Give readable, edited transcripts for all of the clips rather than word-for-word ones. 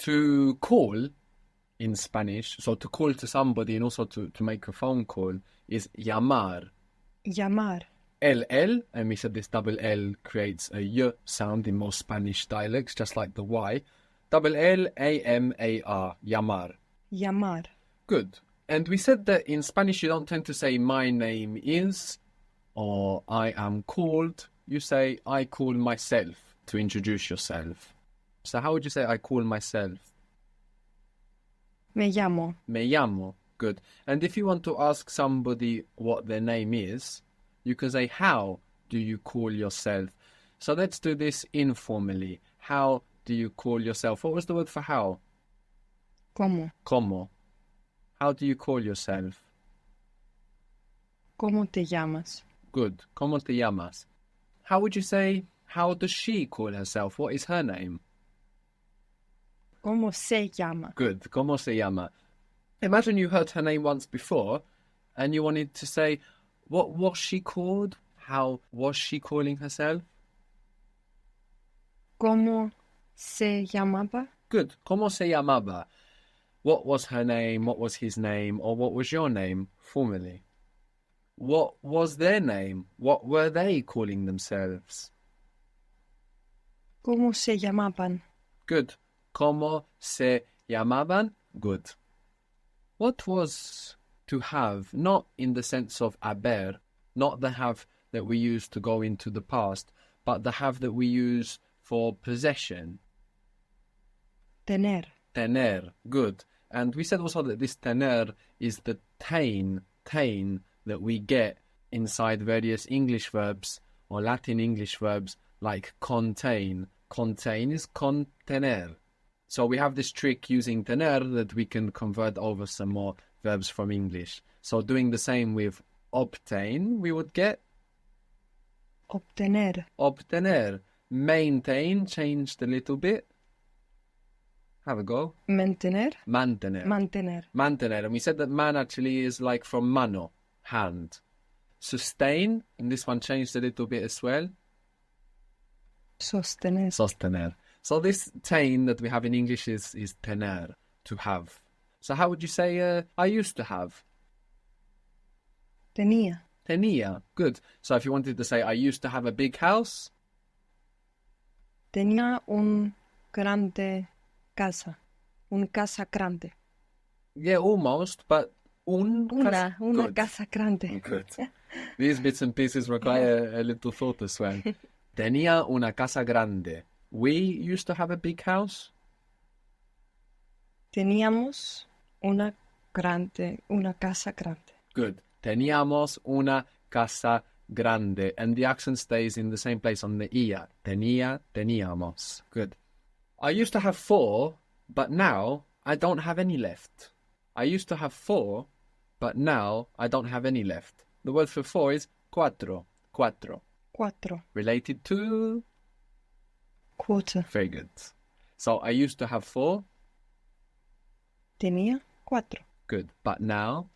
To call in Spanish, so to call to somebody and also to make a phone call is llamar. Llamar. L, and we said this double L creates a Y sound in most Spanish dialects, just like the Y. Double L, A-M-A-R, llamar. Llamar. Good. And we said that in Spanish you don't tend to say my name is or I am called. You say I call myself to introduce yourself. So how would you say I call myself? Me llamo. Me llamo. Good. And if you want to ask somebody what their name is, you can say, how do you call yourself? So let's do this informally. How do you call yourself? What was the word for how? ¿Cómo? Como. How do you call yourself? ¿Cómo te llamas? Good. ¿Cómo te llamas? How would you say, how does she call herself? What is her name? ¿Cómo se llama? Good. ¿Cómo se llama? Imagine you heard her name once before and you wanted to say, what was she called? How was she calling herself? ¿Cómo se llamaba? Good. ¿Cómo se llamaba? What was her name? What was his name? Or what was your name formally? What was their name? What were they calling themselves? ¿Cómo se llamaban? Good. ¿Cómo se llamaban? Good. What was to have, not in the sense of haber, not the have that we use to go into the past, but the have that we use for possession? Tener. Tener. Good. And we said also that this tener is the tain that we get inside various English verbs or Latin English verbs like contain. Contain is contener. So we have this trick using tener that we can convert over some more verbs from English. So doing the same with obtain, we would get Obtener. obtener. Maintain, changed a little bit. Have a go. Mantener. Mantener. Mantener. Mantener. And we said that man actually is like from mano, hand. Sustain, and this one changed a little bit as well. Sostener. Sostener. So this tain that we have in English is tener, to have. So how would you say I used to have? Tenía. Tenía. Good. So if you wanted to say I used to have a big house? Tenía un grande casa. Un casa grande. Yeah, almost, but Una Good. casa grande. Good. These bits and pieces require a little thought as well. Tenía una casa grande. We used to have a big house? Teníamos una casa grande. Good. Teníamos una casa grande. And the accent stays in the same place on the ia. Tenía, teníamos. Good. I used to have 4, but now I don't have any left. I used to have 4, but now I don't have any left. The word for 4 is cuatro. Cuatro. Cuatro. Related to? Quarter. Very good. So I used to have 4. Tenía 4. Good. But now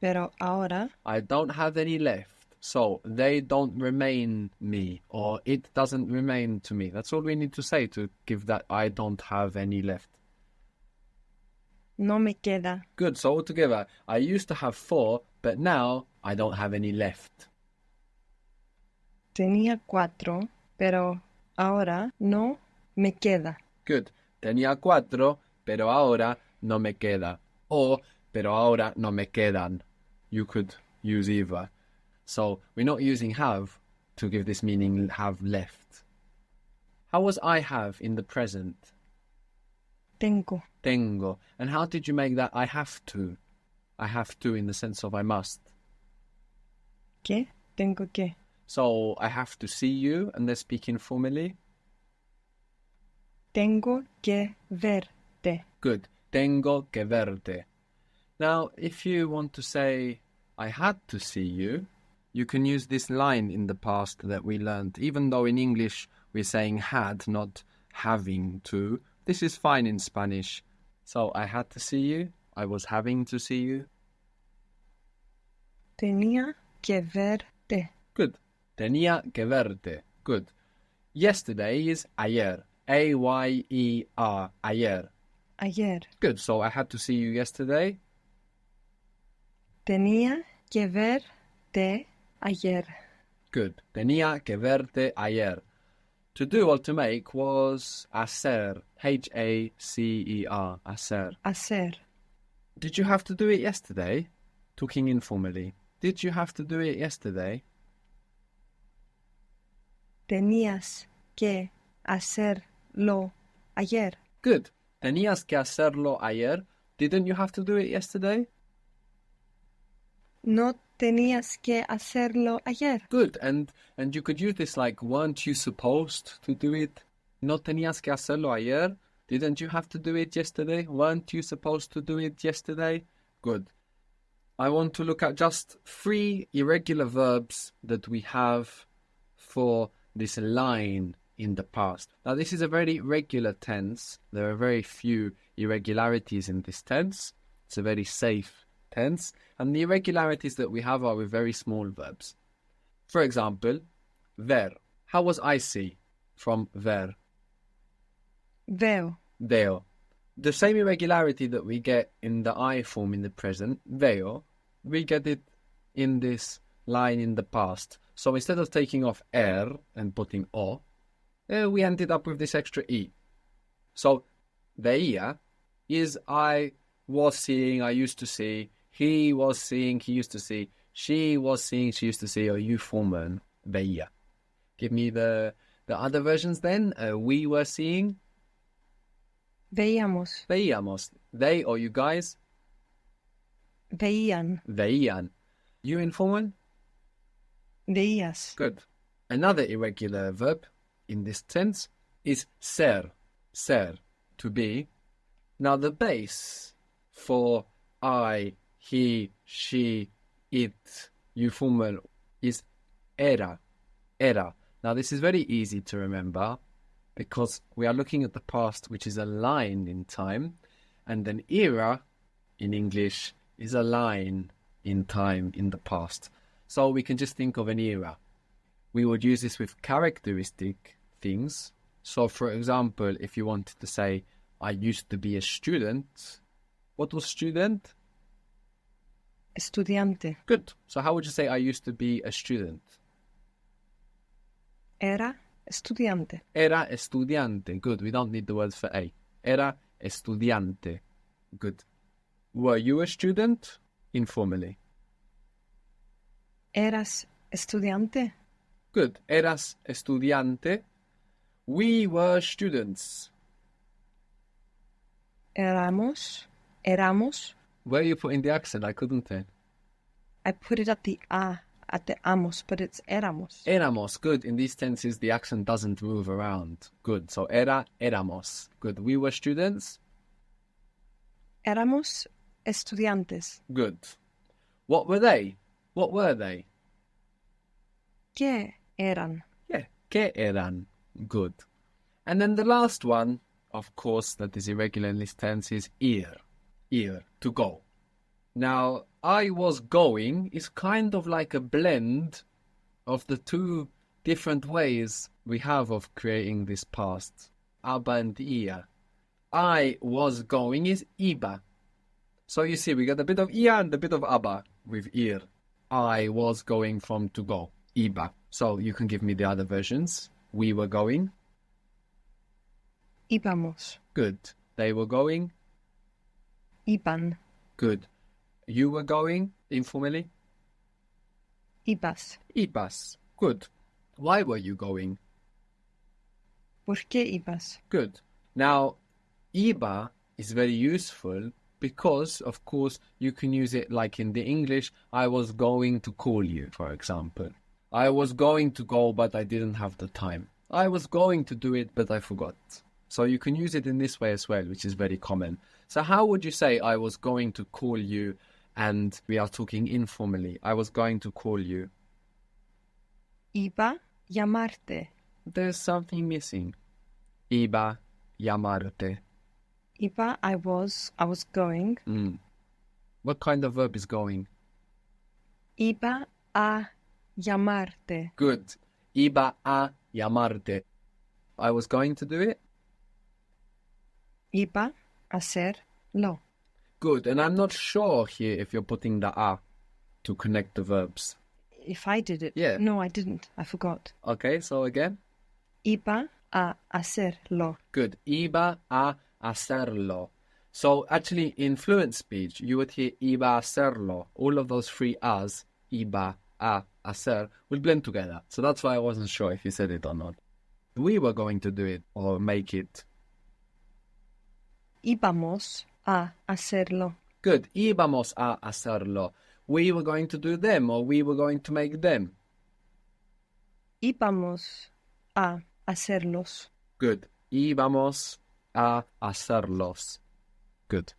Pero ahora I don't have any left. So they don't remain me, or it doesn't remain to me. That's all we need to say to give that I don't have any left. no me queda. Good. So all together, I used to have 4, but now I don't have any left. Tenía 4, pero ahora no me queda. Good. Tenía 4, pero ahora no me queda. Or, pero ahora no me quedan. You could use either. So we're not using have to give this meaning have left. How was I have in the present? Tengo. Tengo. And how did you make that I have to? I have to in the sense of I must. ¿Qué? Tengo que. So I have to see you, and they're speaking formally. Tengo que verte. Good. Tengo que verte. Now, if you want to say I had to see you, you can use this line in the past that we learned. Even though in English we're saying had, not having to, this is fine in Spanish. So I had to see you. I was having to see you. Tenía que verte. Good. Tenía que verte. Good. Yesterday is ayer, A-Y-E-R, ayer. Ayer. Good, so I had to see you yesterday. Tenía que verte ayer. Good. Tenía que verte ayer. To do or to make was hacer. H-A-C-E-R. Hacer. Hacer. Did you have to do it yesterday? Talking informally. Did you have to do it yesterday? Tenías que hacerlo ayer. Good. Tenías que hacerlo ayer. Didn't you have to do it yesterday? No tenías que hacerlo ayer. Good. And you could use this like, weren't you supposed to do it? No tenías que hacerlo ayer. Didn't you have to do it yesterday? Weren't you supposed to do it yesterday? Good. I want to look at just 3 irregular verbs that we have for this line in the past. Now, this is a very regular tense. There are very few irregularities in this tense. It's a very safe tense. And the irregularities that we have are with very small verbs. For example, ver. How was I see from ver? Veo. Veo. The same irregularity that we get in the I form in the present, veo, we get it in this line in the past. So instead of taking off and putting o, we ended up with this extra e. So veía is I was seeing, I used to see, he was seeing, he used to see, she was seeing, she used to see, or you form veía. Give me the other versions then. We were seeing. Veíamos. Veíamos. They or you guys. Veían. Veían. You informal? Veías. Good. Another irregular verb in this tense is ser. Ser. To be. Now the base for I, he, she, it, you formal is era. Era. Now this is very easy to remember because we are looking at the past, which is a line in time, and an era in English is a line in time in the past. So we can just think of an era. We would use this with characteristic things. So for example, if you wanted to say, I used to be a student, what was student? Estudiante. Good. So how would you say I used to be a student? Era estudiante. Era estudiante. Good. We don't need the words for a. Era estudiante. Good. Were you a student? Informally. Eras estudiante. Good. Eras estudiante. We were students. Éramos. Where are you putting the accent? I couldn't tell. I put it at the a, at the amos, but it's éramos. Éramos. Good. In these tenses, the accent doesn't move around. Good. So éramos. Good. We were students. Éramos estudiantes. Good. What were they? What were they? ¿Qué eran? Yeah. ¿Qué eran? Good. And then the last one, of course, that is irregular in this tense is ir. Ir. To go. Now, I was going is kind of like a blend of the two different ways we have of creating this past. Aba and ia. I was going is iba. So you see, we got a bit of ia and a bit of aba with ir. I was going from to go. Iba. So you can give me the other versions. We were going. Íbamos. Good. They were going. Iban. Good. You were going, informally. Ibas. Ibas. Good. Why were you going? ¿Por qué ibas? Good. Now, iba is very useful because, of course, you can use it like in the English, I was going to call you, for example. I was going to go, but I didn't have the time. I was going to do it, but I forgot. So you can use it in this way as well, which is very common. So how would you say I was going to call you and we are talking informally? I was going to call you. Iba llamarte. There's something missing. Iba llamarte. Iba, I was going. What kind of verb is going? Iba a llamarte. Good. Iba a llamarte. I was going to do it. Iba a hacerlo. Good. And I'm not sure here if you're putting the a to connect the verbs. If I did it. Yeah. No, I didn't. I forgot. Okay, so again. Iba a hacerlo. Good. Iba a hacerlo. So actually, in fluent speech, you would hear iba a hacerlo. All of those three a's, iba, a, hacer, will blend together. So that's why I wasn't sure if you said it or not. We were going to do it or make it. Íbamos a hacerlo. Good. Íbamos a hacerlo. We were going to do them or we were going to make them. Íbamos a hacerlos. Good. Íbamos a hacerlos. Good.